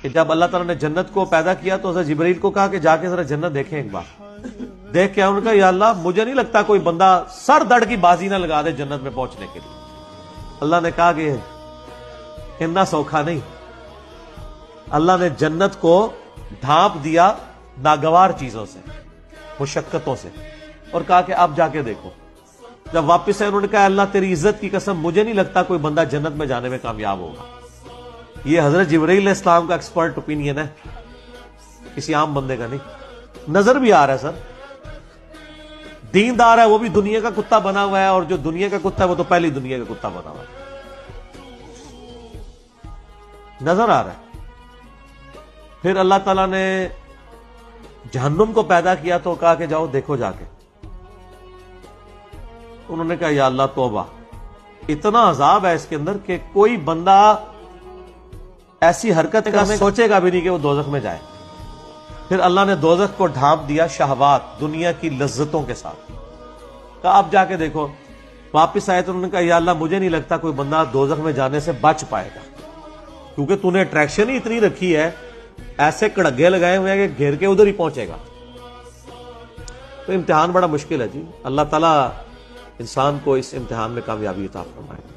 کہ جب اللہ تعالیٰ نے جنت کو پیدا کیا تو حضرت جبرائیل کو کہا کہ جا کے ذرا جنت دیکھیں ایک بار. دیکھ کے انہوں نے کہا یا اللہ مجھے نہیں لگتا کوئی بندہ سر دڑ کی بازی نہ لگا دے جنت میں پہنچنے کے لیے. اللہ نے کہا کہ اتنا سوکھا نہیں. اللہ نے جنت کو ڈھانپ دیا ناگوار چیزوں سے، مشقتوں سے، اور کہا کہ اب جا کے دیکھو. جب واپس آئے انہوں نے کہا اللہ تیری عزت کی قسم مجھے نہیں لگتا کوئی بندہ جنت میں جانے میں کامیاب ہوگا. یہ حضرت جبرائیل علیہ السلام کا ایکسپرٹ اوپینین ہے، کسی عام بندے کا نہیں. نظر بھی آ رہا ہے سر، دیندار ہے وہ بھی دنیا کا کتا بنا ہوا ہے، اور جو دنیا کا کتا ہے وہ تو پہلی دنیا کا کتا بنا ہوا ہے. نظر آ رہا ہے. پھر اللہ تعالیٰ نے جہنم کو پیدا کیا تو کہا کہ جاؤ دیکھو جا کے. انہوں نے کہا یا اللہ توبہ، اتنا عذاب ہے اس کے اندر کہ کوئی بندہ ایسی حرکت کرنے سوچے گا بھی نہیں کہ وہ دوزخ میں جائے. پھر اللہ نے دوزخ کو ڈھانپ دیا شہوات، دنیا کی لذتوں کے ساتھ. کہا اب جا کے دیکھو. واپس آئے تو انہوں نے کہا یا اللہ مجھے نہیں لگتا کوئی بندہ دوزخ میں جانے سے بچ پائے گا، کیونکہ تو نے اٹریکشن ہی اتنی رکھی ہے، ایسے کڑگے لگائے ہوئے ہیں کہ گھیر کے ادھر ہی پہنچے گا. تو امتحان بڑا مشکل ہے جی. اللہ تعالیٰ انسان کو اس امتحان میں کامیابی عطا فرمائے.